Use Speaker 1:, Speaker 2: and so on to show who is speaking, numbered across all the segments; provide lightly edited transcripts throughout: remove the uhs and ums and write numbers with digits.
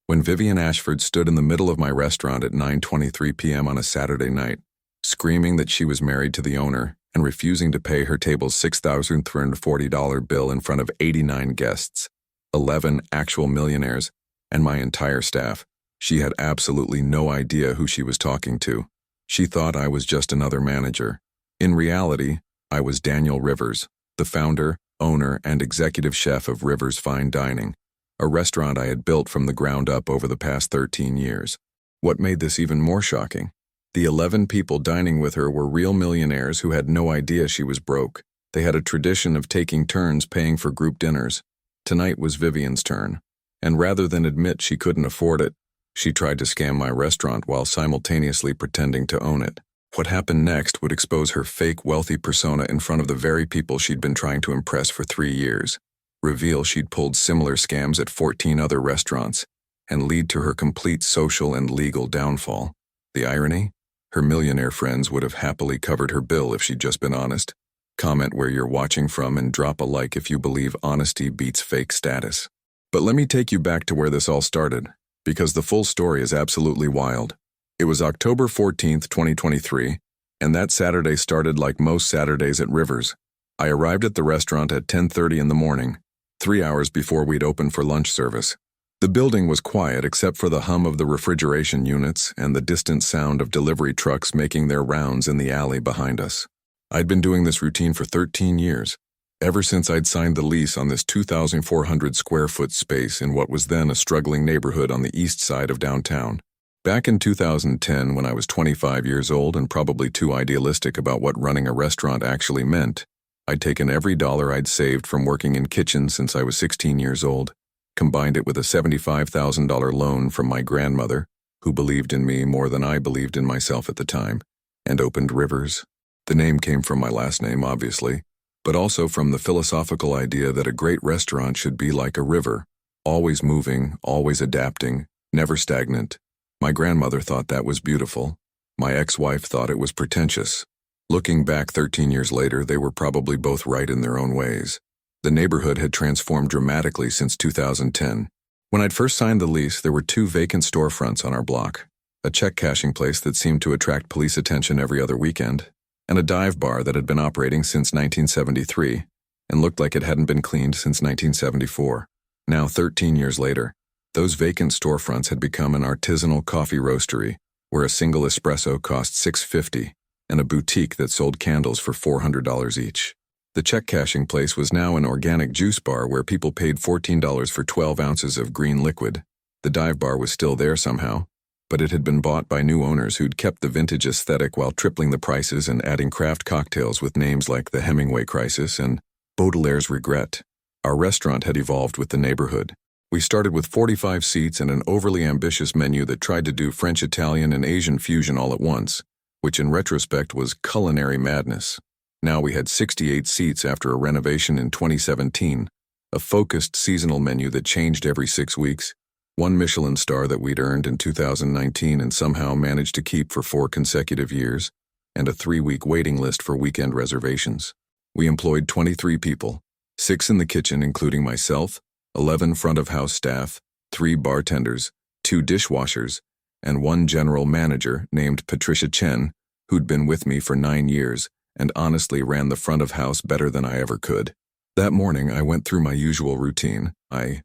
Speaker 1: When Vivian Ashford stood in the middle of my restaurant at 9:23 p.m. on a Saturday night, screaming that she was married to the owner and refusing to pay her table's $6,340 bill in front of 89 guests, 11 actual millionaires, and my entire staff, she had absolutely no idea who she was talking to. She thought I was just another manager. In reality, I was Daniel Rivers, the founder, owner, and executive chef of Rivers Fine Dining, a restaurant I had built from the ground up over the past 13 years. What made this even more shocking? The 11 people dining with her were real millionaires who had no idea she was broke. They had a tradition of taking turns paying for group dinners. Tonight was Vivian's turn, and rather than admit she couldn't afford it, she tried to scam my restaurant while simultaneously pretending to own it. What happened next would expose her fake wealthy persona in front of the very people she'd been trying to impress for 3 years, reveal she'd pulled similar scams at 14 other restaurants, and lead to her complete social and legal downfall. The irony? Her millionaire friends would have happily covered her bill if she'd just been honest. Comment where you're watching from and drop a like if you believe honesty beats fake status. But let me take you back to where this all started, because the full story is absolutely wild. It was October 14th, 2023, and that Saturday started like most Saturdays at Rivers. I arrived at the restaurant at 10:30 in the morning, 3 hours before we'd open for lunch service. The building was quiet except for the hum of the refrigeration units and the distant sound of delivery trucks making their rounds in the alley behind us. I'd been doing this routine for 13 years, ever since I'd signed the lease on this 2,400 square foot space in what was then a struggling neighborhood on the east side of downtown. Back in 2010, when I was 25 years old and probably too idealistic about what running a restaurant actually meant, I'd taken every dollar I'd saved from working in kitchens since I was 16 years old, combined it with a $75,000 loan from my grandmother, who believed in me more than I believed in myself at the time, and opened Rivers. The name came from my last name, obviously, but also from the philosophical idea that a great restaurant should be like a river, always moving, always adapting, never stagnant. My grandmother thought that was beautiful. My ex-wife thought it was pretentious. Looking back 13 years later, they were probably both right in their own ways. The neighborhood had transformed dramatically since 2010. When I'd first signed the lease, there were 2 vacant storefronts on our block, a check-cashing place that seemed to attract police attention every other weekend, and a dive bar that had been operating since 1973 and looked like it hadn't been cleaned since 1974. Now, 13 years later, those vacant storefronts had become an artisanal coffee roastery where a single espresso cost $6.50 and a boutique that sold candles for $400 each. The check-cashing place was now an organic juice bar where people paid $14 for 12 ounces of green liquid. The dive bar was still there somehow, but it had been bought by new owners who'd kept the vintage aesthetic while tripling the prices and adding craft cocktails with names like the Hemingway Crisis and Baudelaire's Regret. Our restaurant had evolved with the neighborhood. We started with 45 seats and an overly ambitious menu that tried to do French, Italian, and Asian fusion all at once, which in retrospect was culinary madness. Now we had 68 seats after a renovation in 2017, a focused seasonal menu that changed every 6 weeks, 1 Michelin-star that we'd earned in 2019 and somehow managed to keep for 4 consecutive years, and a 3-week waiting list for weekend reservations. We employed 23 people, 6 in the kitchen including myself, 11 front-of-house staff, 3 bartenders, 2 dishwashers, and 1 general manager named Patricia Chen, who'd been with me for 9 years and honestly ran the front-of-house better than I ever could. That morning, I went through my usual routine. I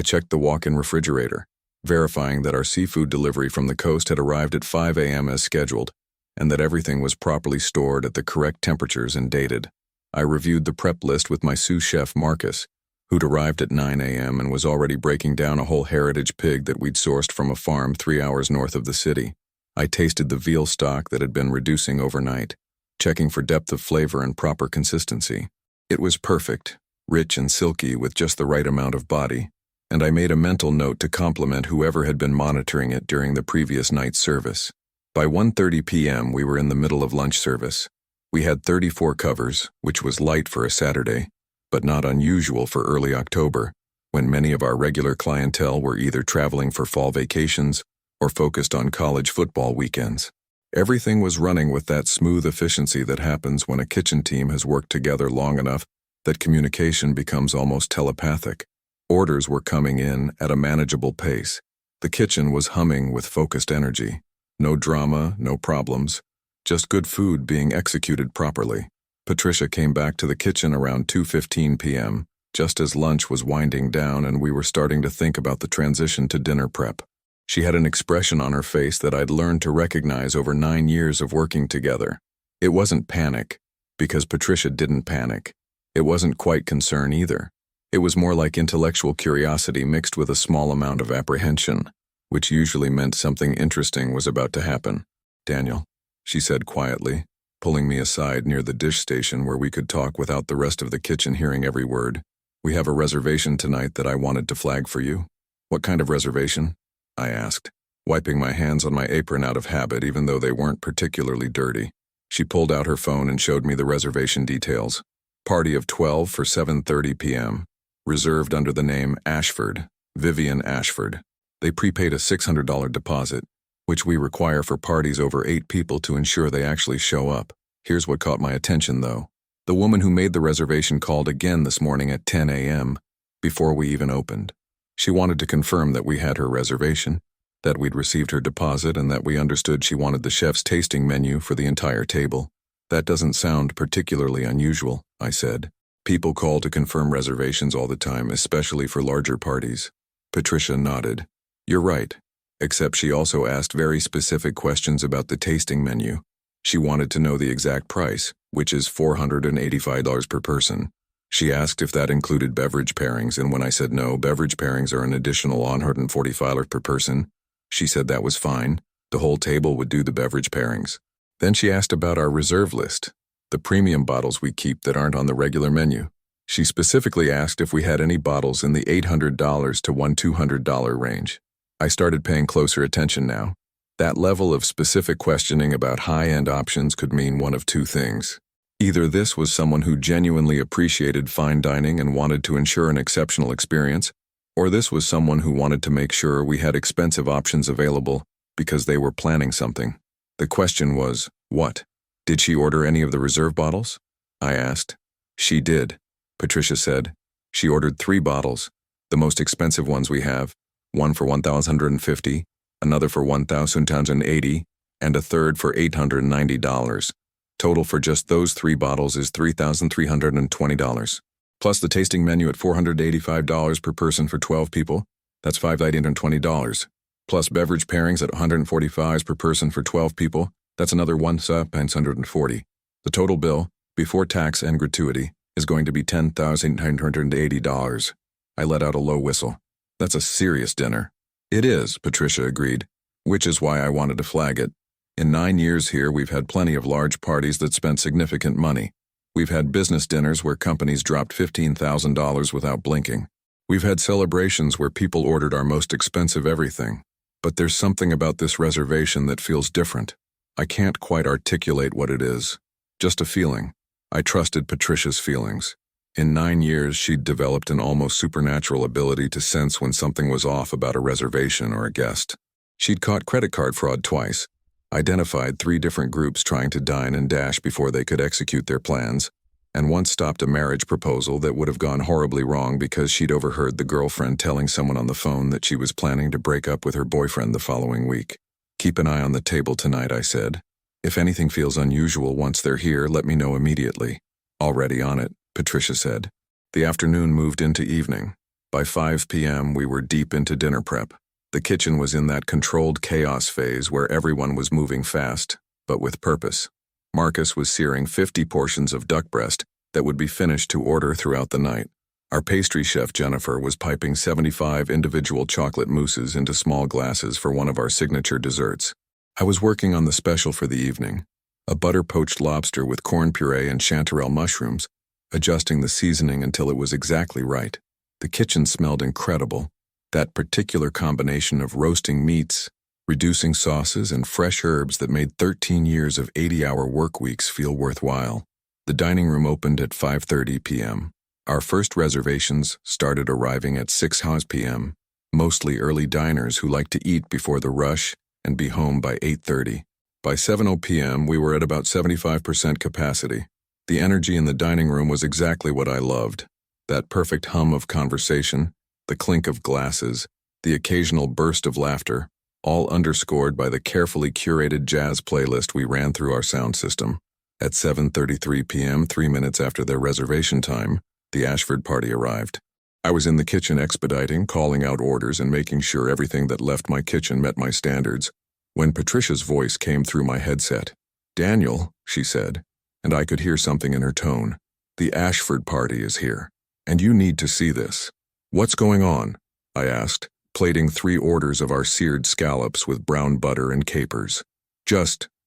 Speaker 1: checked the walk-in refrigerator, verifying that our seafood delivery from the coast had arrived at 5 a.m. as scheduled, and that everything was properly stored at the correct temperatures and dated. I reviewed the prep list with my sous chef Marcus, who'd arrived at 9 a.m. and was already breaking down a whole heritage pig that we'd sourced from a farm 3 hours north of the city. I tasted the veal stock that had been reducing overnight, checking for depth of flavor and proper consistency. It was perfect, rich and silky with just the right amount of body, and I made a mental note to compliment whoever had been monitoring it during the previous night's service. By 1:30 p.m. we were in the middle of lunch service. We had 34 covers, which was light for a Saturday, but not unusual for early October, when many of our regular clientele were either traveling for fall vacations or focused on college football weekends. Everything was running with that smooth efficiency that happens when a kitchen team has worked together long enough that communication becomes almost telepathic. Orders were coming in at a manageable pace, The kitchen was humming with focused energy. No drama, no problems. Just good food being executed properly. Patricia came back to the kitchen around 2:15 p.m., just as lunch was winding down and we were starting to think about the transition to dinner prep. She had an expression on her face that I'd learned to recognize over 9 years of working together. It wasn't panic, because Patricia didn't panic. It wasn't quite concern either. It was more like intellectual curiosity mixed with a small amount of apprehension, which usually meant something interesting was about to happen. "Daniel," she said quietly, pulling me aside near the dish station where we could talk without the rest of the kitchen hearing every word. "We have a reservation tonight that I wanted to flag for you." "What kind of reservation?" I asked, wiping my hands on my apron out of habit even though they weren't particularly dirty. She pulled out her phone and showed me the reservation details. "Party of 12 for 7:30 p.m. Reserved under the name Ashford, Vivian Ashford. They prepaid a $600 deposit, which we require for parties over 8 people to ensure they actually show up. Here's what caught my attention, though. The woman who made the reservation called again this morning at 10 a.m., before we even opened. She wanted to confirm that we had her reservation, that we'd received her deposit, and that we understood she wanted the chef's tasting menu for the entire table. That doesn't sound particularly unusual," I said. "People call to confirm reservations all the time, especially for larger parties." Patricia nodded. "You're right, except she also asked very specific questions about the tasting menu. She wanted to know the exact price, which is $485 per person. She asked if that included beverage pairings, and when I said no, beverage pairings are an additional $145 per person, she said that was fine. The whole table would do the beverage pairings. Then she asked about our reserve list, the premium bottles we keep that aren't on the regular menu. She specifically asked if we had any bottles in the $800 to $200 range. I started paying closer attention now. That level of specific questioning about high-end options could mean one of two things. Either this was someone who genuinely appreciated fine dining and wanted to ensure an exceptional experience, or this was someone who wanted to make sure we had expensive options available because they were planning something. The question was, what? "Did she order any of the reserve bottles?" I asked. "She did," Patricia said. "She ordered 3 bottles, the most expensive ones we have, one for $1,150, another for $1,080, and a third for $890. Total for just those 3 bottles is $3,320. Plus the tasting menu at $485 per person for 12 people, that's $5,820. Plus beverage pairings at $145 per person for 12 people, that's another $1,640. The total bill, before tax and gratuity, is going to be $10,980. I let out a low whistle. "That's a serious dinner." "It is," Patricia agreed, "which is why I wanted to flag it. In 9 years here, we've had plenty of large parties that spent significant money. We've had business dinners where companies dropped $15,000 without blinking. We've had celebrations where people ordered our most expensive everything. But there's something about this reservation that feels different. I can't quite articulate what it is. Just a feeling." I trusted Patricia's feelings. In 9 years, she'd developed an almost supernatural ability to sense when something was off about a reservation or a guest. She'd caught credit card fraud twice, identified 3 different groups trying to dine and dash before they could execute their plans, and once stopped a marriage proposal that would have gone horribly wrong because she'd overheard the girlfriend telling someone on the phone that she was planning to break up with her boyfriend the following week. "Keep an eye on the table tonight," I said. "If anything feels unusual once they're here, let me know immediately." "Already on it," Patricia said. The afternoon moved into evening. By 5 p.m., we were deep into dinner prep. The kitchen was in that controlled chaos phase where everyone was moving fast, but with purpose. Marcus was searing 50 portions of duck breast that would be finished to order throughout the night. Our pastry chef Jennifer was piping 75 individual chocolate mousses into small glasses for one of our signature desserts. I was working on the special for the evening, a butter-poached lobster with corn puree and chanterelle mushrooms, adjusting the seasoning until it was exactly right. The kitchen smelled incredible. That particular combination of roasting meats, reducing sauces, and fresh herbs that made 13 years of 80-hour work weeks feel worthwhile. The dining room opened at 5:30 p.m. Our first reservations started arriving at 6 p.m., mostly early diners who like to eat before the rush and be home by 8:30. By 7 p.m., we were at about 75% capacity. The energy in the dining room was exactly what I loved. That perfect hum of conversation, the clink of glasses, the occasional burst of laughter, all underscored by the carefully curated jazz playlist we ran through our sound system. At 7:33 p.m., 3 minutes after their reservation time, the Ashford party arrived. I was in the kitchen expediting, calling out orders and making sure everything that left my kitchen met my standards, when Patricia's voice came through my headset. "Daniel," she said, and I could hear something in her tone. "The Ashford party is here, and you need to see this." "What's going on?" I asked, plating 3 orders of our seared scallops with brown butter and capers.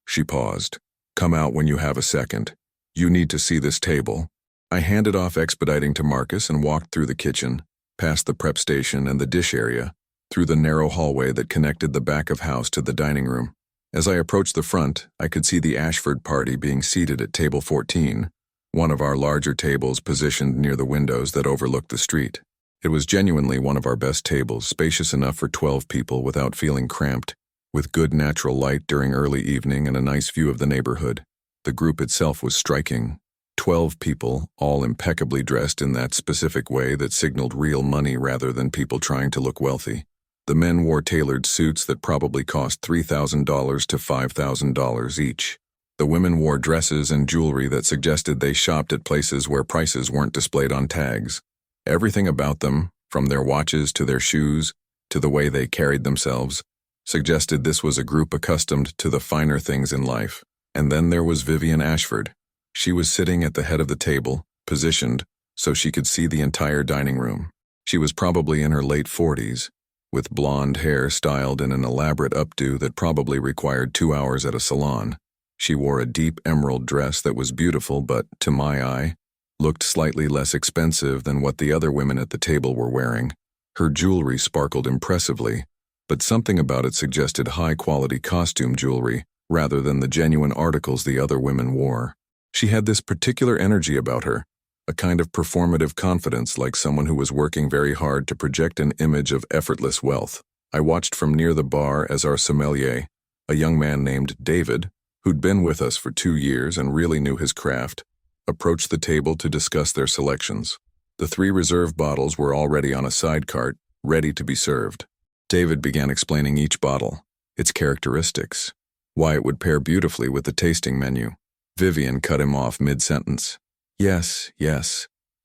Speaker 1: She paused. "Come out when you have a second. You need to see this table." I handed off expediting to Marcus and walked through the kitchen, past the prep station and the dish area, through the narrow hallway that connected the back of house to the dining room. As I approached the front, I could see the Ashford party being seated at table 14, one of our larger tables positioned near the windows that overlooked the street. It was genuinely one of our best tables, spacious enough for 12 people without feeling cramped, with good natural light during early evening and a nice view of the neighborhood. The group itself was striking. 12 people, all impeccably dressed in that specific way that signaled real money rather than people trying to look wealthy. The men wore tailored suits that probably cost $3,000 to $5,000 each. The women wore dresses and jewelry that suggested they shopped at places where prices weren't displayed on tags. Everything about them, from their watches to their shoes, to the way they carried themselves, suggested this was a group accustomed to the finer things in life. And then there was Vivian Ashford. She was sitting at the head of the table, positioned so she could see the entire dining room. She was probably in her late 40s, with blonde hair styled in an elaborate updo that probably required 2 hours at a salon. She wore a deep emerald dress that was beautiful but, to my eye, looked slightly less expensive than what the other women at the table were wearing. Her jewelry sparkled impressively, but something about it suggested high-quality costume jewelry rather than the genuine articles the other women wore. She had this particular energy about her, a kind of performative confidence like someone who was working very hard to project an image of effortless wealth. I watched from near the bar as our sommelier, a young man named David, who'd been with us for 2 years and really knew his craft, approached the table to discuss their selections. The 3 reserve bottles were already on a side cart, ready to be served. David began explaining each bottle, its characteristics, why it would pair beautifully with the tasting menu. Vivian cut him off mid-sentence. Yes,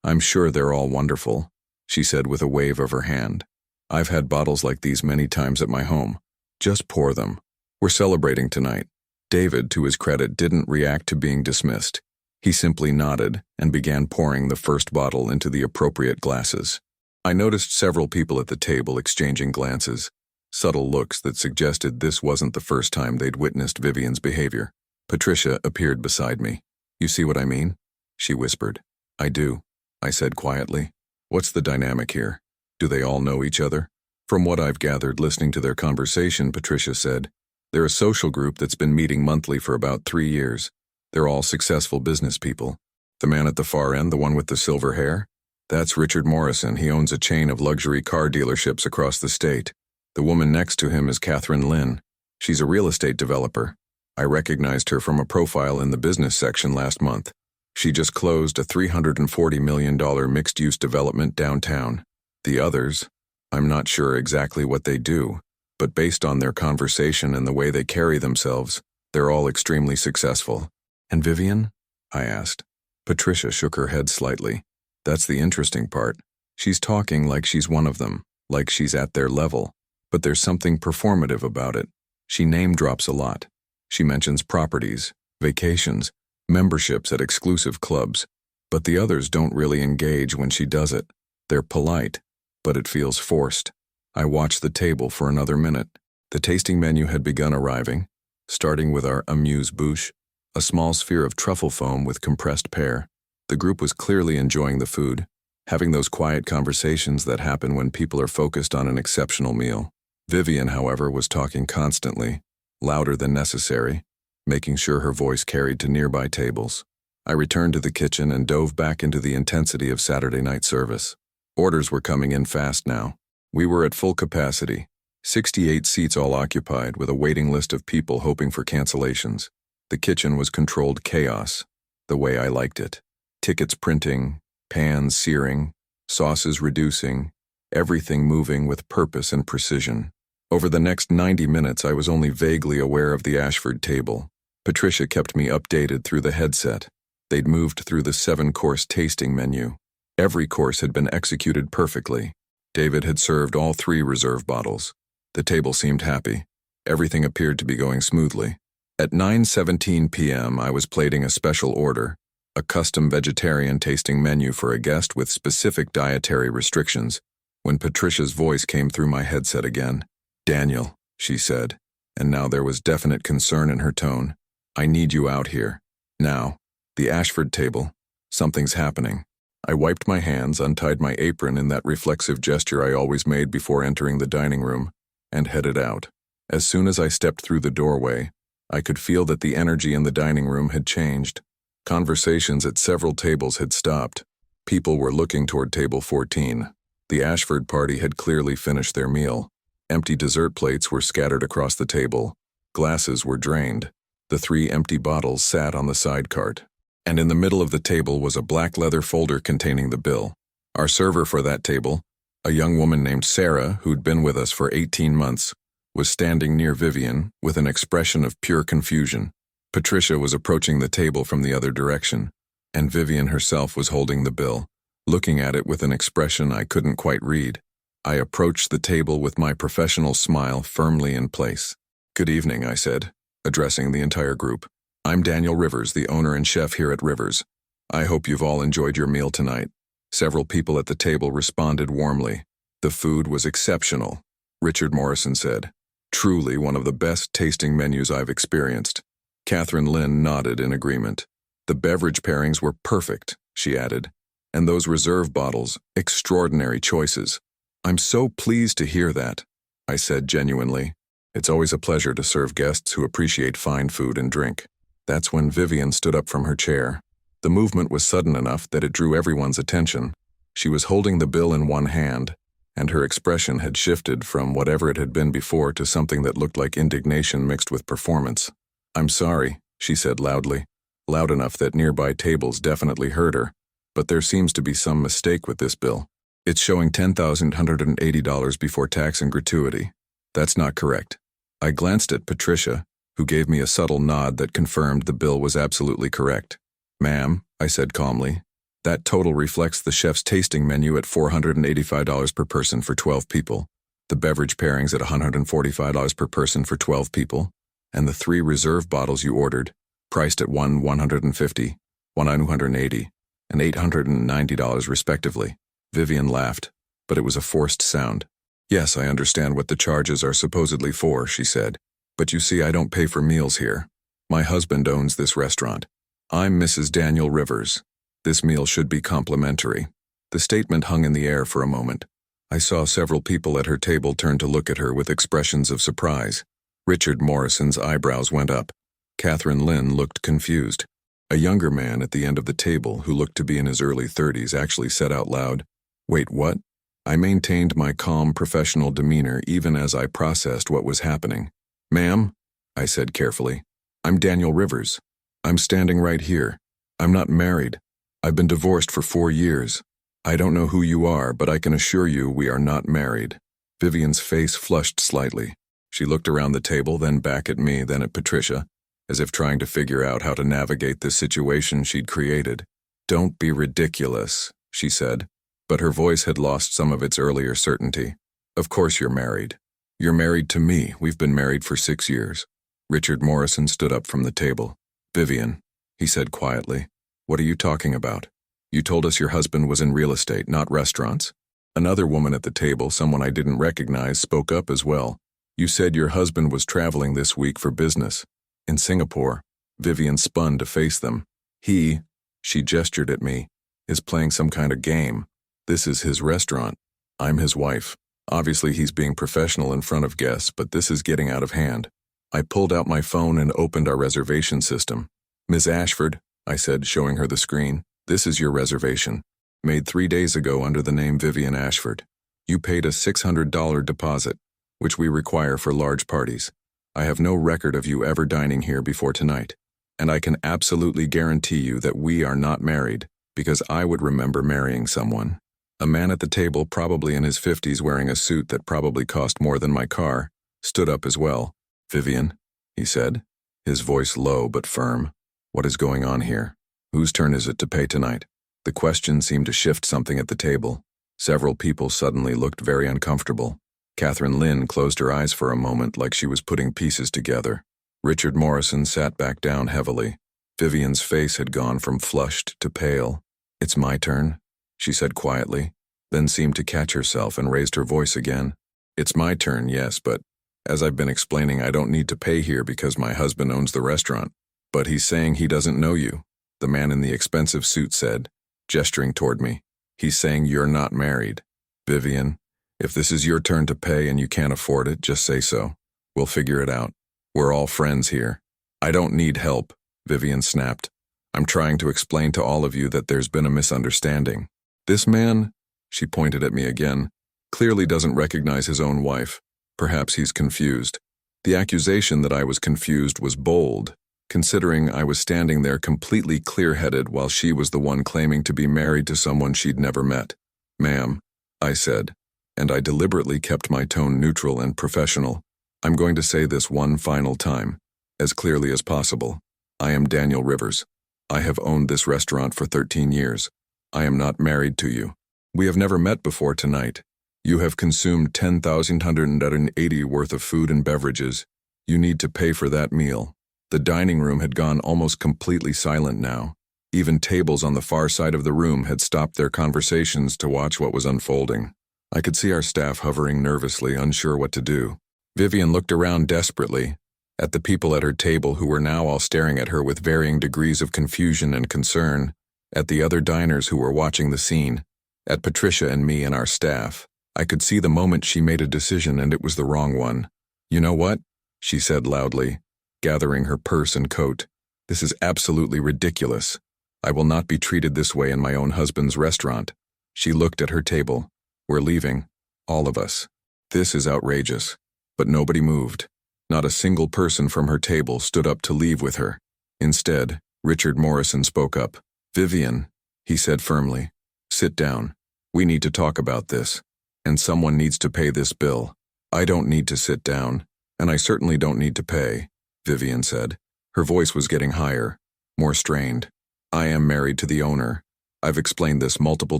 Speaker 1: I'm sure they're all wonderful," she said with a wave of her hand. "I've had bottles like these many times at my home. Just pour them. We're celebrating tonight." David, to his credit, didn't react to being dismissed. He simply nodded and began pouring the first bottle into the appropriate glasses. I noticed several people at the table exchanging glances, subtle looks that suggested this wasn't the first time they'd witnessed Vivian's behavior. Patricia appeared beside me. "You see what I mean?" she whispered. "I do," I said quietly. "What's the dynamic here? Do they all know each other?" "From what I've gathered listening to their conversation," Patricia said, "they're a social group that's been meeting monthly for about 3 years. They're all successful business people. The man at the far end, the one with the silver hair? That's Richard Morrison. He owns a chain of luxury car dealerships across the state. The woman next to him is Catherine Lynn. She's a real estate developer. I recognized her from a profile in the business section last month. She just closed a $340 million mixed-use development downtown. The others, I'm not sure exactly what they do, but based on their conversation and the way they carry themselves, they're all extremely successful." "And Vivian?" I asked. Patricia shook her head slightly. "That's the interesting part. She's talking like she's one of them, like she's at their level, but there's something performative about it. She name-drops a lot. She mentions properties, vacations, memberships at exclusive clubs, but the others don't really engage when she does it. They're polite, but it feels forced." I watched the table for another minute. The tasting menu had begun arriving, starting with our amuse-bouche, a small sphere of truffle foam with compressed pear. The group was clearly enjoying the food, having those quiet conversations that happen when people are focused on an exceptional meal. Vivian, however, was talking constantly, louder than necessary, making sure her voice carried to nearby tables. I returned to the kitchen and dove back into the intensity of Saturday night service. Orders were coming in fast now. We were at full capacity, 68 seats all occupied, with a waiting list of people hoping for cancellations. The kitchen was controlled chaos, the way I liked it. Tickets printing, pans searing, sauces reducing, everything moving with purpose and precision. Over the next 90 minutes, I was only vaguely aware of the Ashford table. Patricia kept me updated through the headset. They'd moved through the 7-course tasting menu. Every course had been executed perfectly. David had served all 3 reserve bottles. The table seemed happy. Everything appeared to be going smoothly. At 9:17 p.m., I was plating a special order, a custom vegetarian tasting menu for a guest with specific dietary restrictions, when Patricia's voice came through my headset again. "Daniel," she said, and now there was definite concern in her tone. "I need you out here. Now. The Ashford table. Something's happening." I wiped my hands, untied my apron in that reflexive gesture I always made before entering the dining room, and headed out. As soon as I stepped through the doorway, I could feel that the energy in the dining room had changed. Conversations at several tables had stopped. People were looking toward table 14. The Ashford party had clearly finished their meal. Empty dessert plates were scattered across the table. Glasses were drained. The 3 empty bottles sat on the side cart. And in the middle of the table was a black leather folder containing the bill. Our server for that table, a young woman named Sarah, who'd been with us for 18 months, was standing near Vivian with an expression of pure confusion. Patricia was approaching the table from the other direction, and Vivian herself was holding the bill, looking at it with an expression I couldn't quite read. I approached the table with my professional smile firmly in place. "Good evening," I said, addressing the entire group. "I'm Daniel Rivers, the owner and chef here at Rivers. I hope you've all enjoyed your meal tonight." Several people at the table responded warmly. "The food was exceptional," Richard Morrison said. "Truly one of the best tasting menus I've experienced." Catherine Lynn nodded in agreement. "The beverage pairings were perfect," she added. "And those reserve bottles, extraordinary choices." "I'm so pleased to hear that," I said genuinely. It's always a pleasure to serve guests who appreciate fine food and drink. That's when Vivian stood up from her chair. The movement was sudden enough that it drew everyone's attention. She was holding the bill in one hand, and her expression had shifted from whatever it had been before to something that looked like indignation mixed with performance. "I'm sorry," she said loudly, loud enough that nearby tables definitely heard her, "but there seems to be some mistake with this bill. It's showing $10,180 before tax and gratuity. That's not correct." I glanced at Patricia, who gave me a subtle nod that confirmed the bill was absolutely correct. "Ma'am," I said calmly, "that total reflects the chef's tasting menu at $485 per person for 12 people, the beverage pairings at $145 per person for 12 people, and the 3 reserve bottles you ordered, priced at $150, $180, and $890 respectively." Vivian laughed, but it was a forced sound. "Yes, I understand what the charges are supposedly for," she said. "But you see, I don't pay for meals here. My husband owns this restaurant. I'm Mrs. Daniel Rivers. This meal should be complimentary." The statement hung in the air for a moment. I saw several people at her table turn to look at her with expressions of surprise. Richard Morrison's eyebrows went up. Catherine Lynn looked confused. A younger man at the end of the table, who looked to be in his early 30s, actually said out loud, "Wait, what?" I maintained my calm, professional demeanor even as I processed what was happening. "Ma'am," I said carefully, "I'm Daniel Rivers. I'm standing right here. I'm not married. I've been divorced for 4 years. I don't know who you are, but I can assure you we are not married." Vivian's face flushed slightly. She looked around the table, then back at me, then at Patricia, as if trying to figure out how to navigate the situation she'd created. "Don't be ridiculous," she said, but her voice had lost some of its earlier certainty. "Of course you're married. You're married to me. We've been married for 6 years." Richard Morrison stood up from the table. "Vivian," he said quietly, "what are you talking about? You told us your husband was in real estate, not restaurants." Another woman at the table, someone I didn't recognize, spoke up as well. "You said your husband was traveling this week for business. In Singapore." Vivian spun to face them. "He," she gestured at me, "is playing some kind of game. This is his restaurant. I'm his wife. Obviously he's being professional in front of guests, but this is getting out of hand." I pulled out my phone and opened our reservation system. "Ms. Ashford," I said, showing her the screen, "this is your reservation. Made 3 days ago under the name Vivian Ashford. You paid a $600 deposit, which we require for large parties. I have no record of you ever dining here before tonight, and I can absolutely guarantee you that we are not married, because I would remember marrying someone." A man at the table, probably in his 50s, wearing a suit that probably cost more than my car, stood up as well. "Vivian," he said, his voice low but firm. "What is going on here? Whose turn is it to pay tonight?" The question seemed to shift something at the table. Several people suddenly looked very uncomfortable. Catherine Lynn closed her eyes for a moment like she was putting pieces together. Richard Morrison sat back down heavily. Vivian's face had gone from flushed to pale. "It's my turn," she said quietly, then seemed to catch herself and raised her voice again. "It's my turn, yes, but as I've been explaining, I don't need to pay here because my husband owns the restaurant. But he's saying he doesn't know you," the man in the expensive suit said, gesturing toward me. "He's saying you're not married. Vivian, if this is your turn to pay and you can't afford it, just say so. We'll figure it out. We're all friends here." "I don't need help," Vivian snapped. "I'm trying to explain to all of you that there's been a misunderstanding. This man," she pointed at me again, "clearly doesn't recognize his own wife. Perhaps he's confused." The accusation that I was confused was bold, considering I was standing there completely clear-headed while she was the one claiming to be married to someone she'd never met. "Ma'am," I said, and I deliberately kept my tone neutral and professional. "I'm going to say this one final time, as clearly as possible. I am Daniel Rivers. I have owned this restaurant for 13 years. I am not married to you. We have never met before tonight. You have consumed $10,180 worth of food and beverages. You need to pay for that meal." The dining room had gone almost completely silent now. Even tables on the far side of the room had stopped their conversations to watch what was unfolding. I could see our staff hovering nervously, unsure what to do. Vivian looked around desperately, at the people at her table who were now all staring at her with varying degrees of confusion and concern, at the other diners who were watching the scene, at Patricia and me and our staff. I could see the moment she made a decision, and it was the wrong one. "You know what?" she said loudly, gathering her purse and coat. "This is absolutely ridiculous. I will not be treated this way in my own husband's restaurant." She looked at her table. "We're leaving. All of us. This is outrageous." But nobody moved. Not a single person from her table stood up to leave with her. Instead, Richard Morrison spoke up. "Vivian," he said firmly, "sit down. We need to talk about this. And someone needs to pay this bill." "I don't need to sit down, and I certainly don't need to pay," Vivian said. Her voice was getting higher, more strained. "I am married to the owner. I've explained this multiple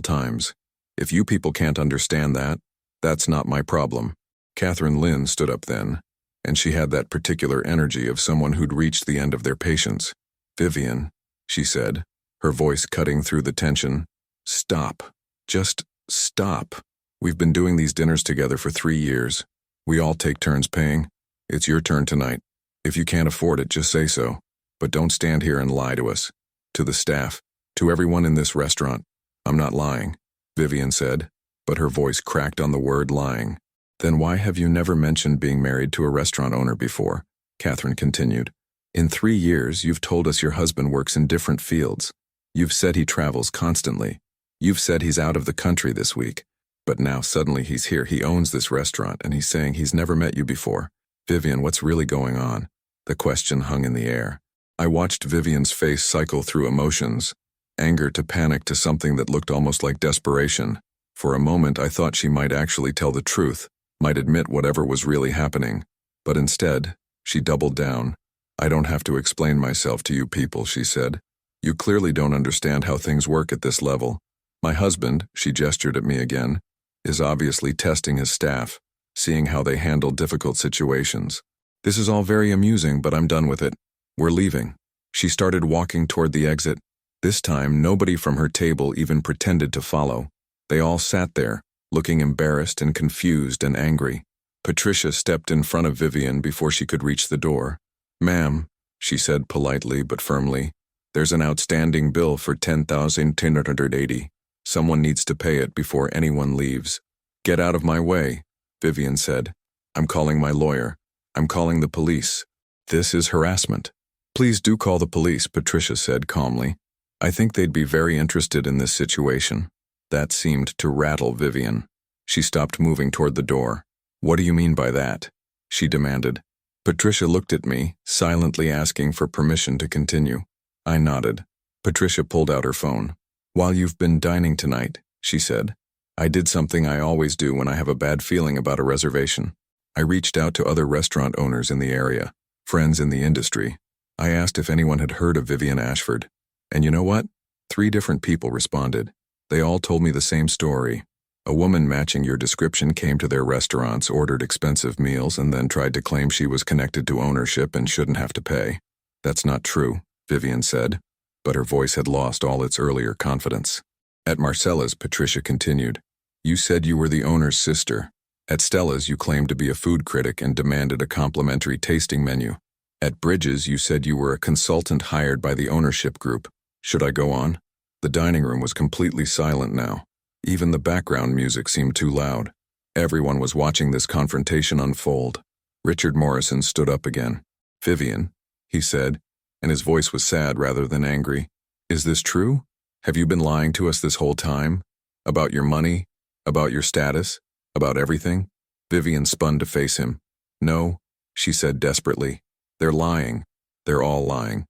Speaker 1: times. If you people can't understand that, that's not my problem." Catherine Lynn stood up then, and she had that particular energy of someone who'd reached the end of their patience. "Vivian," she said, her voice cutting through the tension, "stop. Just stop. We've been doing these dinners together for 3 years. We all take turns paying. It's your turn tonight. If you can't afford it, just say so. But don't stand here and lie to us. To the staff. To everyone in this restaurant. I'm not lying," Vivian said, but her voice cracked on the word lying. "Then why have you never mentioned being married to a restaurant owner before?" Catherine continued. "In 3 years, you've told us your husband works in different fields. You've said he travels constantly. You've said he's out of the country this week. But now suddenly he's here. He owns this restaurant, and he's saying he's never met you before. Vivian, what's really going on?" The question hung in the air. I watched Vivian's face cycle through emotions, anger to panic to something that looked almost like desperation. For a moment I thought she might actually tell the truth, might admit whatever was really happening. But instead, she doubled down. "I don't have to explain myself to you people," she said. "You clearly don't understand how things work at this level. My husband," she gestured at me again, "is obviously testing his staff, seeing how they handle difficult situations. This is all very amusing, but I'm done with it. We're leaving." She started walking toward the exit. This time, nobody from her table even pretended to follow. They all sat there, looking embarrassed and confused and angry. Patricia stepped in front of Vivian before she could reach the door. "Ma'am," she said politely but firmly, "there's an outstanding bill for $10,180. Someone needs to pay it before anyone leaves." "Get out of my way," Vivian said. "I'm calling my lawyer. I'm calling the police. This is harassment." "Please do call the police," Patricia said calmly. "I think they'd be very interested in this situation." That seemed to rattle Vivian. She stopped moving toward the door. "What do you mean by that?" she demanded. Patricia looked at me, silently asking for permission to continue. I nodded. Patricia pulled out her phone. "While you've been dining tonight," she said, I did something I always do when I have a bad feeling about a reservation. I reached out to other restaurant owners in the area, friends in the industry. I asked if anyone had heard of Vivian Ashford. And you know what? 3 different people responded. They all told me the same story. A woman matching your description came to their restaurants, ordered expensive meals, and then tried to claim she was connected to ownership and shouldn't have to pay. That's not true, Vivian said, but her voice had lost all its earlier confidence. At Marcella's, Patricia continued, you said you were the owner's sister. At Stella's, you claimed to be a food critic and demanded a complimentary tasting menu. At Bridges, you said you were a consultant hired by the ownership group. Should I go on? The dining room was completely silent now. Even the background music seemed too loud. Everyone was watching this confrontation unfold. Richard Morrison stood up again. Vivian, he said, and his voice was sad rather than angry. Is this true? Have you been lying to us this whole time? About your money? About your status? About everything? Vivian spun to face him. No, she said desperately. They're lying. They're all lying.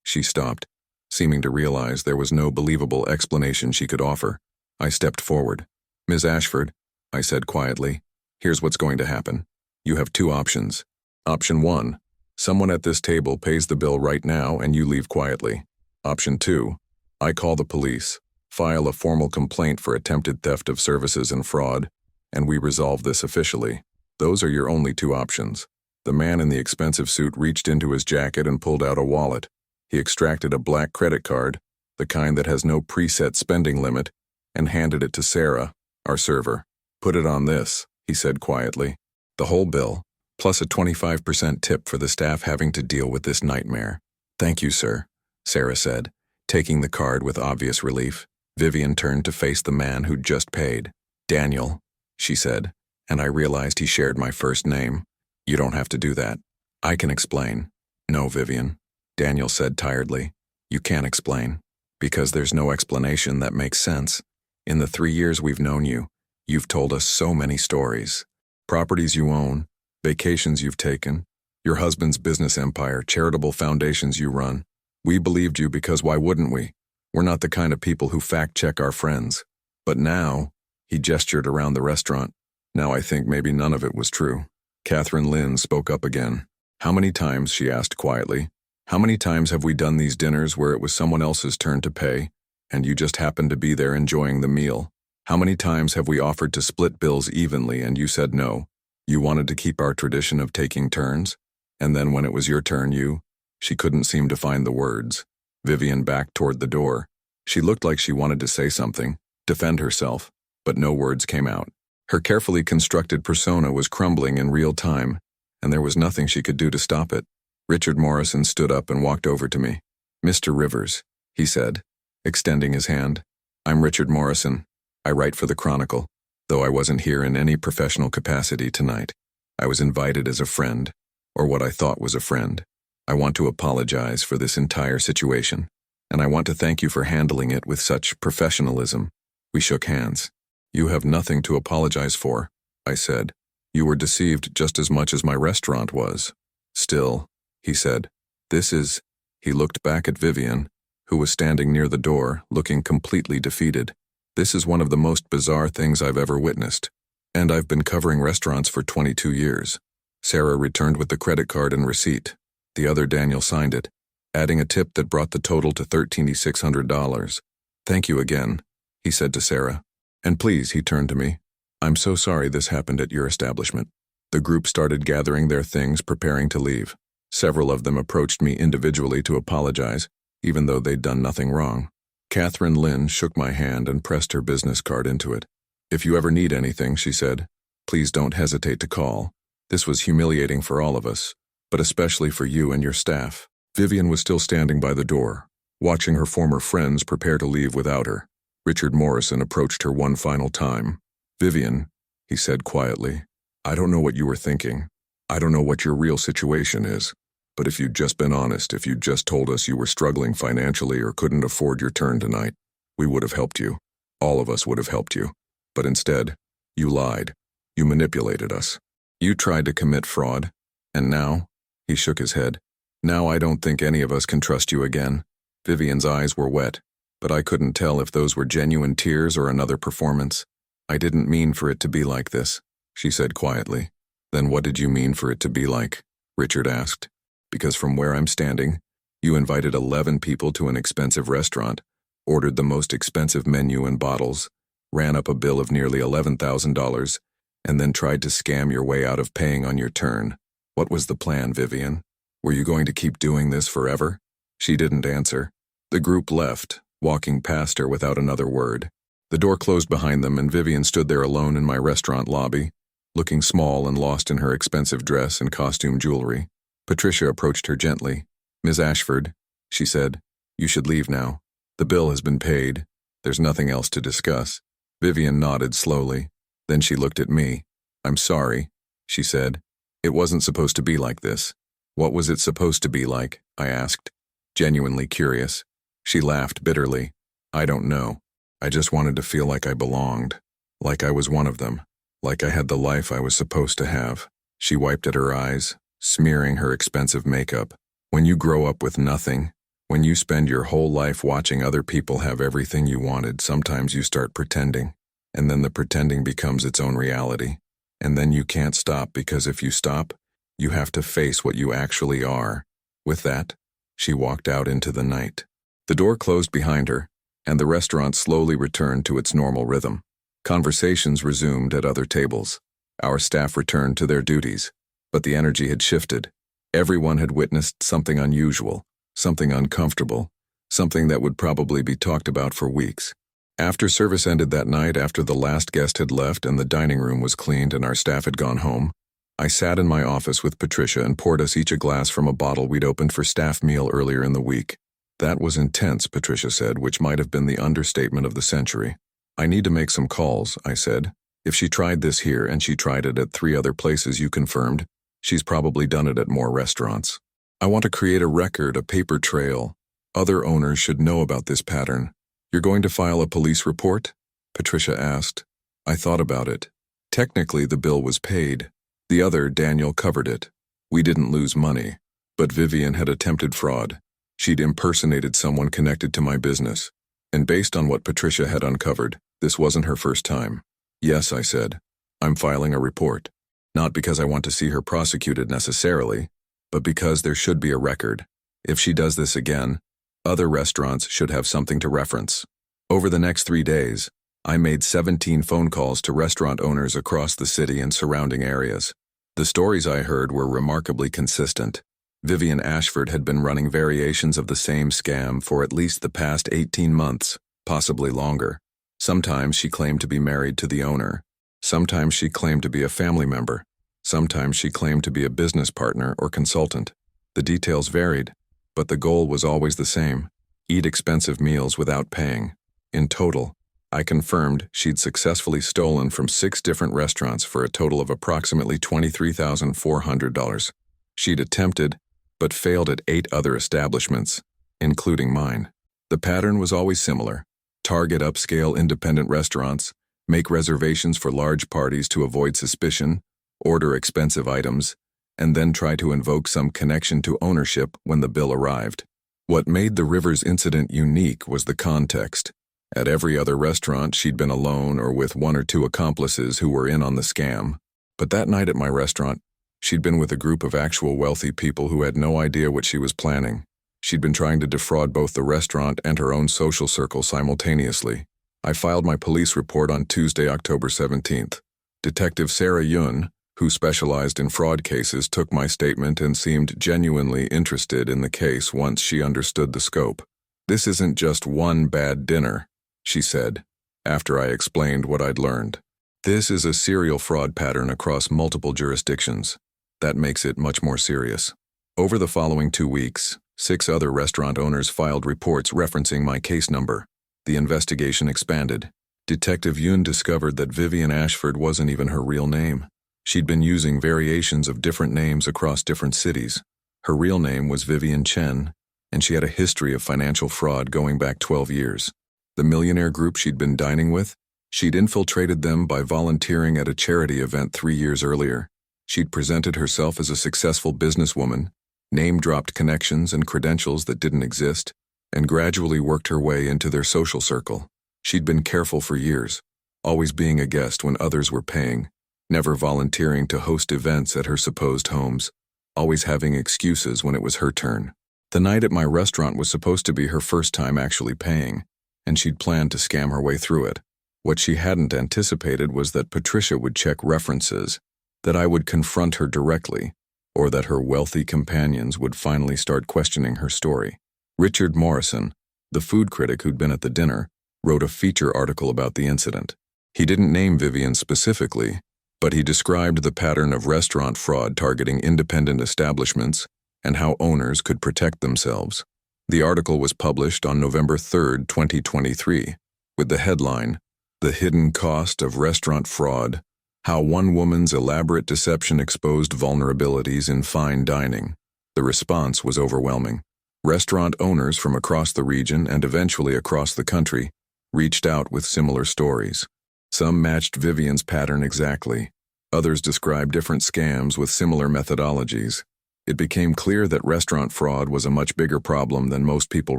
Speaker 1: She stopped, seeming to realize there was no believable explanation she could offer. I stepped forward. Ms. Ashford, I said quietly, here's what's going to happen. You have 2 options. Option 1, someone at this table pays the bill right now and you leave quietly. Option 2, I call the police, file a formal complaint for attempted theft of services and fraud, and we resolve this officially. Those are your only 2 options. The man in the expensive suit reached into his jacket and pulled out a wallet. He extracted a black credit card, the kind that has no preset spending limit, and handed it to Sarah, our server. Put it on this, he said quietly. The whole bill, plus a 25% tip for the staff having to deal with this nightmare. Thank you, sir, Sarah said, taking the card with obvious relief. Vivian turned to face the man who'd just paid. Daniel, she said, and I realized he shared my first name. You don't have to do that. I can explain. No, Vivian, Daniel said tiredly. You can't explain. Because there's no explanation that makes sense. In the 3 years we've known you, you've told us so many stories. Properties you own, vacations you've taken, your husband's business empire, charitable foundations you run. We believed you because why wouldn't we? We're not the kind of people who fact-check our friends. But now, he gestured around the restaurant. Now I think maybe none of it was true. Catherine Lynn spoke up again. How many times, she asked quietly, how many times have we done these dinners where it was someone else's turn to pay, and you just happened to be there enjoying the meal? How many times have we offered to split bills evenly and you said no? You wanted to keep our tradition of taking turns? And then when it was your turn, she couldn't seem to find the words. Vivian backed toward the door. She looked like she wanted to say something, defend herself, but no words came out. Her carefully constructed persona was crumbling in real time, and there was nothing she could do to stop it. Richard Morrison stood up and walked over to me. Mr. Rivers, he said, extending his hand. I'm Richard Morrison. I write for the Chronicle, though I wasn't here in any professional capacity tonight. I was invited as a friend, or what I thought was a friend. I want to apologize for this entire situation, and I want to thank you for handling it with such professionalism. We shook hands. You have nothing to apologize for, I said. You were deceived just as much as my restaurant was. Still, he said, he looked back at Vivian, who was standing near the door, looking completely defeated. This is one of the most bizarre things I've ever witnessed. And I've been covering restaurants for 22 years. Sarah returned with the credit card and receipt. The other Daniel signed it, adding a tip that brought the total to $1,360. Thank you again, he said to Sarah. And please, he turned to me. I'm so sorry this happened at your establishment. The group started gathering their things, preparing to leave. Several of them approached me individually to apologize, even though they'd done nothing wrong. Catherine Lynn shook my hand and pressed her business card into it. If you ever need anything, she said, please don't hesitate to call. This was humiliating for all of us, but especially for you and your staff. Vivian was still standing by the door, watching her former friends prepare to leave without her. Richard Morrison approached her one final time. Vivian, he said quietly, I don't know what you were thinking. I don't know what your real situation is. But if you'd just been honest, if you'd just told us you were struggling financially or couldn't afford your turn tonight, we would have helped you. All of us would have helped you. But instead, you lied. You manipulated us. You tried to commit fraud. And now, he shook his head, now I don't think any of us can trust you again. Vivian's eyes were wet. but I couldn't tell if those were genuine tears or another performance. "I didn't mean for it to be like this," she said quietly. "Then what did you mean for it to be like?" Richard asked. "Because from where I'm standing, you invited 11 people to an expensive restaurant, ordered the most expensive menu and bottles, ran up a bill of nearly $11,000, and then tried to scam your way out of paying on your turn. What was the plan, Vivian? Were you going to keep doing this forever?" She didn't answer. The group left, walking past her without another word. The door closed behind them, and Vivian stood there alone in my restaurant lobby, looking small and lost in her expensive dress and costume jewelry. Patricia approached her gently. "Ms. Ashford," she said, "you should leave now. The bill has been paid. There's nothing else to discuss." Vivian nodded slowly. Then she looked at me. "I'm sorry," she said. "It wasn't supposed to be like this." "What was it supposed to be like?" I asked, genuinely curious. She laughed bitterly. "I don't know. I just wanted to feel like I belonged, like I was one of them, like I had the life I was supposed to have." She wiped at her eyes, smearing her expensive makeup. "When you grow up with nothing, when you spend your whole life watching other people have everything you wanted, sometimes you start pretending, and then the pretending becomes its own reality. And then you can't stop, because if you stop, you have to face what you actually are." With that, she walked out into the night. The door closed behind her, and the restaurant slowly returned to its normal rhythm. Conversations resumed at other tables. Our staff returned to their duties, but the energy had shifted. Everyone had witnessed something unusual, something uncomfortable, something that would probably be talked about for weeks. After service ended that night, after the last guest had left and the dining room was cleaned and our staff had gone home, I sat in my office with Patricia and poured us each a glass from a bottle we'd opened for staff meal earlier in the week. "That was intense," Patricia said, which might have been the understatement of the century. "I need to make some calls," I said. "If she tried this here and she tried it at 3 other places you confirmed, she's probably done it at more restaurants. I want to create a record, a paper trail. Other owners should know about this pattern." "You're going to file a police report?" Patricia asked. I thought about it. Technically, the bill was paid. The other, Daniel, covered it. We didn't lose money. But Vivian had attempted fraud. She'd impersonated someone connected to my business. And based on what Patricia had uncovered, this wasn't her first time. "Yes," I said. "I'm filing a report. Not because I want to see her prosecuted necessarily, but because there should be a record. If she does this again, other restaurants should have something to reference." Over the next 3 days, I made 17 phone calls to restaurant owners across the city and surrounding areas. The stories I heard were remarkably consistent. Vivian Ashford had been running variations of the same scam for at least the past 18 months, possibly longer. Sometimes she claimed to be married to the owner. Sometimes she claimed to be a family member. Sometimes she claimed to be a business partner or consultant. The details varied, but the goal was always the same: eat expensive meals without paying. In total, I confirmed she'd successfully stolen from 6 different restaurants for a total of approximately $23,400. She'd attempted, but failed at 8 other establishments, including mine. The pattern was always similar: target upscale independent restaurants, make reservations for large parties to avoid suspicion, order expensive items, and then try to invoke some connection to ownership when the bill arrived. What made the Rivers incident unique was the context. At every other restaurant, she'd been alone or with 1 or 2 accomplices who were in on the scam. But that night at my restaurant, she'd been with a group of actual wealthy people who had no idea what she was planning. She'd been trying to defraud both the restaurant and her own social circle simultaneously. I filed my police report on Tuesday, October 17th. Detective Sarah Yun, who specialized in fraud cases, took my statement and seemed genuinely interested in the case once she understood the scope. "This isn't just one bad dinner," she said, after I explained what I'd learned. "This is a serial fraud pattern across multiple jurisdictions. That makes it much more serious." Over the following 2 weeks, 6 other restaurant owners filed reports referencing my case number. The investigation expanded. Detective Yoon discovered that Vivian Ashford wasn't even her real name. She'd been using variations of different names across different cities. Her real name was Vivian Chen, and she had a history of financial fraud going back 12 years. The Millionaire group she'd been dining with, she'd infiltrated them by volunteering at a charity event 3 years earlier. She'd presented herself as a successful businesswoman, name-dropped connections and credentials that didn't exist, and gradually worked her way into their social circle. She'd been careful for years, always being a guest when others were paying, never volunteering to host events at her supposed homes, always having excuses when it was her turn. The night at my restaurant was supposed to be her first time actually paying, and she'd planned to scam her way through it. What she hadn't anticipated was that Patricia would check references, that I would confront her directly, or that her wealthy companions would finally start questioning her story. Richard Morrison, the food critic who'd been at the dinner, wrote a feature article about the incident. He didn't name Vivian specifically, but he described the pattern of restaurant fraud targeting independent establishments and how owners could protect themselves. The article was published on November 3, 2023, with the headline, "The Hidden Cost of Restaurant Fraud: How One Woman's Elaborate Deception Exposed Vulnerabilities in Fine Dining." The response was overwhelming. Restaurant owners from across the region and eventually across the country reached out with similar stories. Some matched Vivian's pattern exactly. Others described different scams with similar methodologies. It became clear that restaurant fraud was a much bigger problem than most people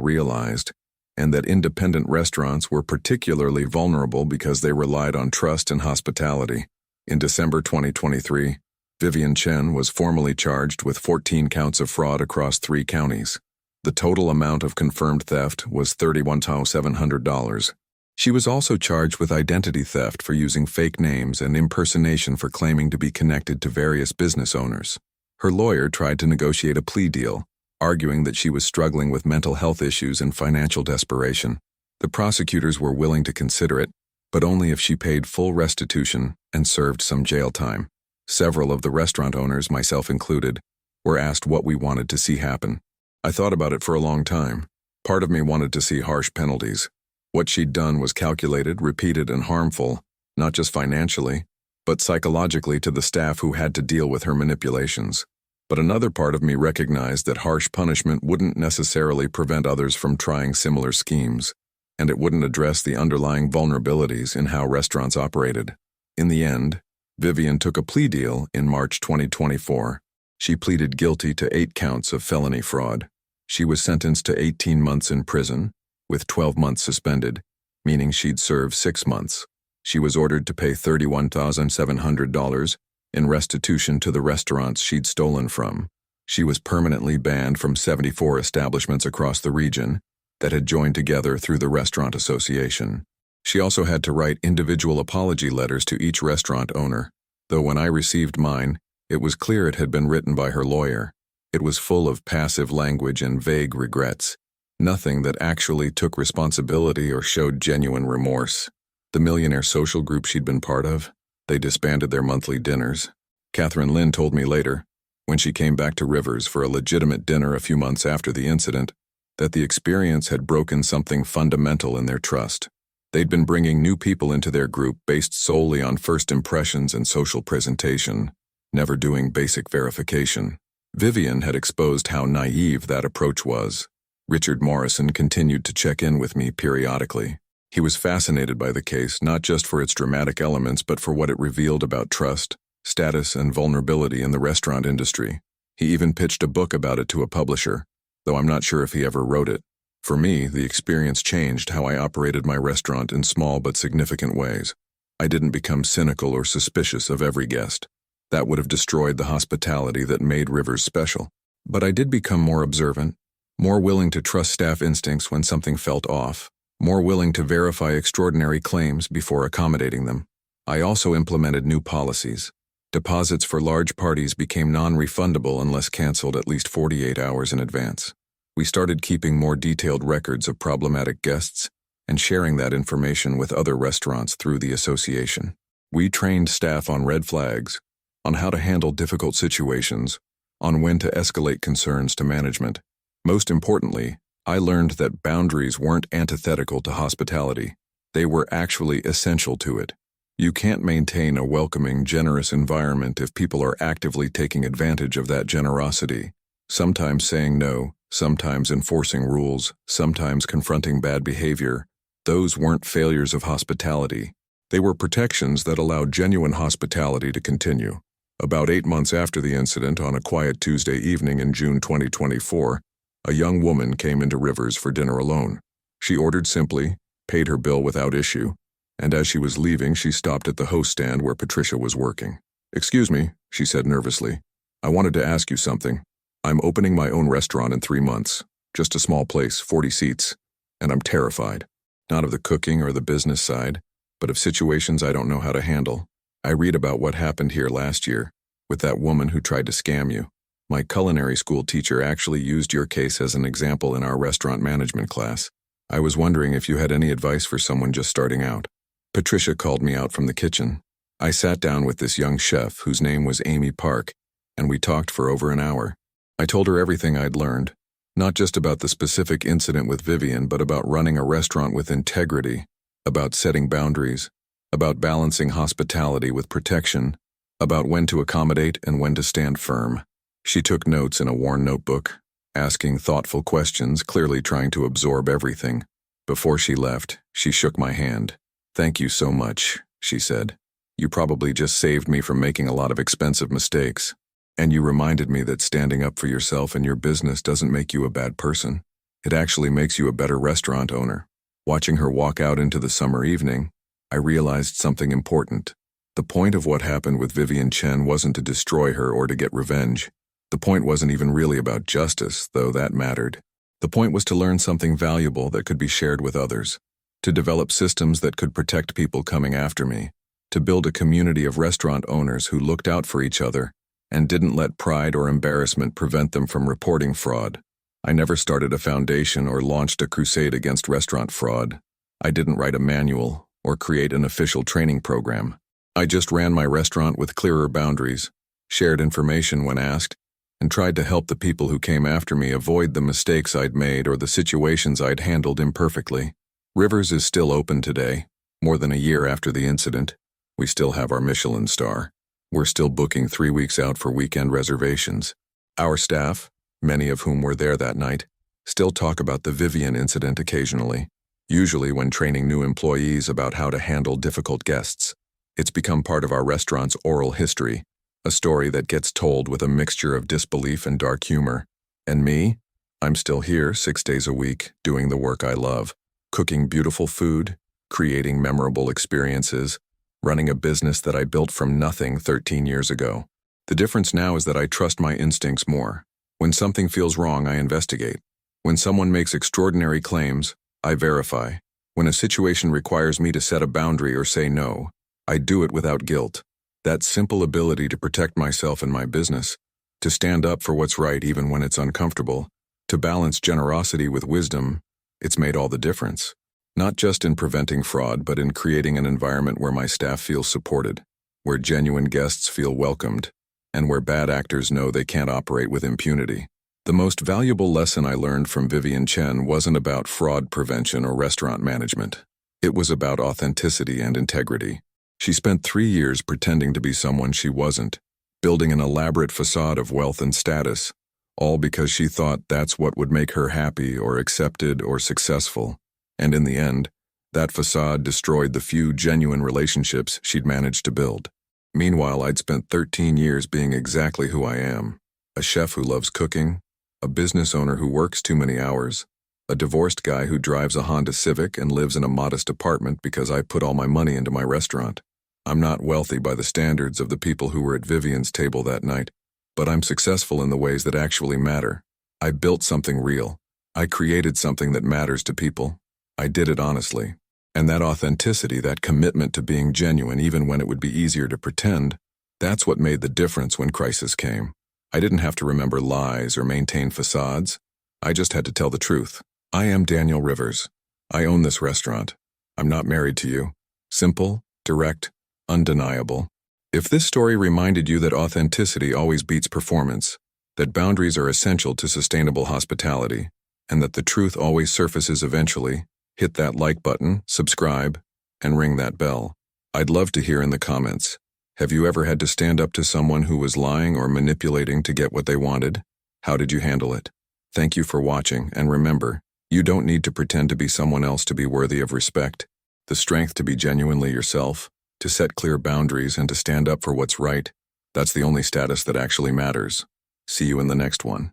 Speaker 1: realized, and that independent restaurants were particularly vulnerable because they relied on trust and hospitality. In December 2023, Vivian Chen was formally charged with 14 counts of fraud across 3 counties. The total amount of confirmed theft was $31,700. She was also charged with identity theft for using fake names and impersonation for claiming to be connected to various business owners. Her lawyer tried to negotiate a plea deal, arguing that she was struggling with mental health issues and financial desperation. The prosecutors were willing to consider it, but only if she paid full restitution and served some jail time. Several of the restaurant owners, myself included, were asked what we wanted to see happen. I thought about it for a long time. Part of me wanted to see harsh penalties. What she'd done was calculated, repeated, and harmful, not just financially, but psychologically to the staff who had to deal with her manipulations. But another part of me recognized that harsh punishment wouldn't necessarily prevent others from trying similar schemes, and it wouldn't address the underlying vulnerabilities in how restaurants operated. In the end, Vivian took a plea deal in March 2024. She pleaded guilty to 8 counts of felony fraud. She was sentenced to 18 months in prison, with 12 months suspended, meaning she'd serve 6 months. She was ordered to pay $31,700 in restitution to the restaurants she'd stolen from. She was permanently banned from 74 establishments across the region that had joined together through the Restaurant Association. She also had to write individual apology letters to each restaurant owner, though when I received mine, it was clear it had been written by her lawyer. It was full of passive language and vague regrets, nothing that actually took responsibility or showed genuine remorse. The Millionaire social group she'd been part of, they disbanded their monthly dinners. Catherine Lynn told me later, when she came back to Rivers for a legitimate dinner a few months after the incident, that the experience had broken something fundamental in their trust. They'd been bringing new people into their group based solely on first impressions and social presentation, never doing basic verification. Vivian had exposed how naive that approach was. Richard Morrison continued to check in with me periodically. He was fascinated by the case, not just for its dramatic elements, but for what it revealed about trust, status, and vulnerability in the restaurant industry. He even pitched a book about it to a publisher, though I'm not sure if he ever wrote it. For me, the experience changed how I operated my restaurant in small but significant ways. I didn't become cynical or suspicious of every guest. That would have destroyed the hospitality that made Rivers special. But I did become more observant, more willing to trust staff instincts when something felt off, more willing to verify extraordinary claims before accommodating them. I also implemented new policies. Deposits for large parties became non-refundable unless canceled at least 48 hours in advance. We started keeping more detailed records of problematic guests and sharing that information with other restaurants through the association. We trained staff on red flags, on how to handle difficult situations, on when to escalate concerns to management. Most importantly, I learned that boundaries weren't antithetical to hospitality. They were actually essential to it. You can't maintain a welcoming, generous environment if people are actively taking advantage of that generosity, sometimes saying no, sometimes enforcing rules, sometimes confronting bad behavior. Those weren't failures of hospitality. They were protections that allowed genuine hospitality to continue. About 8 months after the incident, on a quiet Tuesday evening in June 2024, A young woman came into Rivers for dinner alone. She ordered simply, paid her bill without issue, and as she was leaving, she stopped at the host stand where Patricia was working. "Excuse me," she said nervously. "I wanted to ask you something. I'm opening my own restaurant in 3 months. Just a small place, 40 seats. And I'm terrified. Not of the cooking or the business side, but of situations I don't know how to handle. I read about what happened here last year, with that woman who tried to scam you. My culinary school teacher actually used your case as an example in our restaurant management class. I was wondering if you had any advice for someone just starting out." Patricia called me out from the kitchen. I sat down with this young chef whose name was Amy Park, and we talked for over an hour. I told her everything I'd learned, not just about the specific incident with Vivian, but about running a restaurant with integrity, about setting boundaries, about balancing hospitality with protection, about when to accommodate and when to stand firm. She took notes in a worn notebook, asking thoughtful questions, clearly trying to absorb everything. Before she left, she shook my hand. "Thank you so much," she said. "You probably just saved me from making a lot of expensive mistakes. And you reminded me that standing up for yourself and your business doesn't make you a bad person. It actually makes you a better restaurant owner." Watching her walk out into the summer evening, I realized something important. The point of what happened with Vivian Chen wasn't to destroy her or to get revenge. The point wasn't even really about justice, though that mattered. The point was to learn something valuable that could be shared with others, to develop systems that could protect people coming after me, to build a community of restaurant owners who looked out for each other and didn't let pride or embarrassment prevent them from reporting fraud. I never started a foundation or launched a crusade against restaurant fraud. I didn't write a manual or create an official training program. I just ran my restaurant with clearer boundaries, shared information when asked, and tried to help the people who came after me avoid the mistakes I'd made or the situations I'd handled imperfectly. Rivers is still open today, more than a year after the incident. We still have our Michelin-star. We're still booking 3 weeks out for weekend reservations. Our staff, many of whom were there that night, still talk about the Vivian incident occasionally, usually when training new employees about how to handle difficult guests. It's become part of our restaurant's oral history, a story that gets told with a mixture of disbelief and dark humor. And me? I'm still here 6 days a week, doing the work I love, cooking beautiful food, creating memorable experiences, running a business that I built from nothing 13 years ago. The difference now is that I trust my instincts more. When something feels wrong, I investigate. When someone makes extraordinary claims, I verify. When a situation requires me to set a boundary or say no, I do it without guilt. That simple ability to protect myself and my business, to stand up for what's right even when it's uncomfortable, to balance generosity with wisdom, it's made all the difference. Not just in preventing fraud, but in creating an environment where my staff feels supported, where genuine guests feel welcomed, and where bad actors know they can't operate with impunity. The most valuable lesson I learned from Vivian Chen wasn't about fraud prevention or restaurant management. It was about authenticity and integrity. She spent 3 years pretending to be someone she wasn't, building an elaborate facade of wealth and status, all because she thought that's what would make her happy or accepted or successful. And in the end, that facade destroyed the few genuine relationships she'd managed to build. Meanwhile, I'd spent 13 years being exactly who I am, a chef who loves cooking, a business owner who works too many hours, a divorced guy who drives a Honda Civic and lives in a modest apartment because I put all my money into my restaurant. I'm not wealthy by the standards of the people who were at Vivian's table that night, but I'm successful in the ways that actually matter. I built something real. I created something that matters to people. I did it honestly. And that authenticity, that commitment to being genuine even when it would be easier to pretend, that's what made the difference when crisis came. I didn't have to remember lies or maintain facades. I just had to tell the truth. I am Daniel Rivers. I own this restaurant. I'm not married to you. Simple, direct, undeniable. If this story reminded you that authenticity always beats performance, that boundaries are essential to sustainable hospitality, and that the truth always surfaces eventually, hit that like button, subscribe, and ring that bell. I'd love to hear in the comments. Have you ever had to stand up to someone who was lying or manipulating to get what they wanted? How did you handle it? Thank you for watching, and remember, you don't need to pretend to be someone else to be worthy of respect. The strength to be genuinely yourself, to set clear boundaries and to stand up for what's right, that's the only status that actually matters. See you in the next one.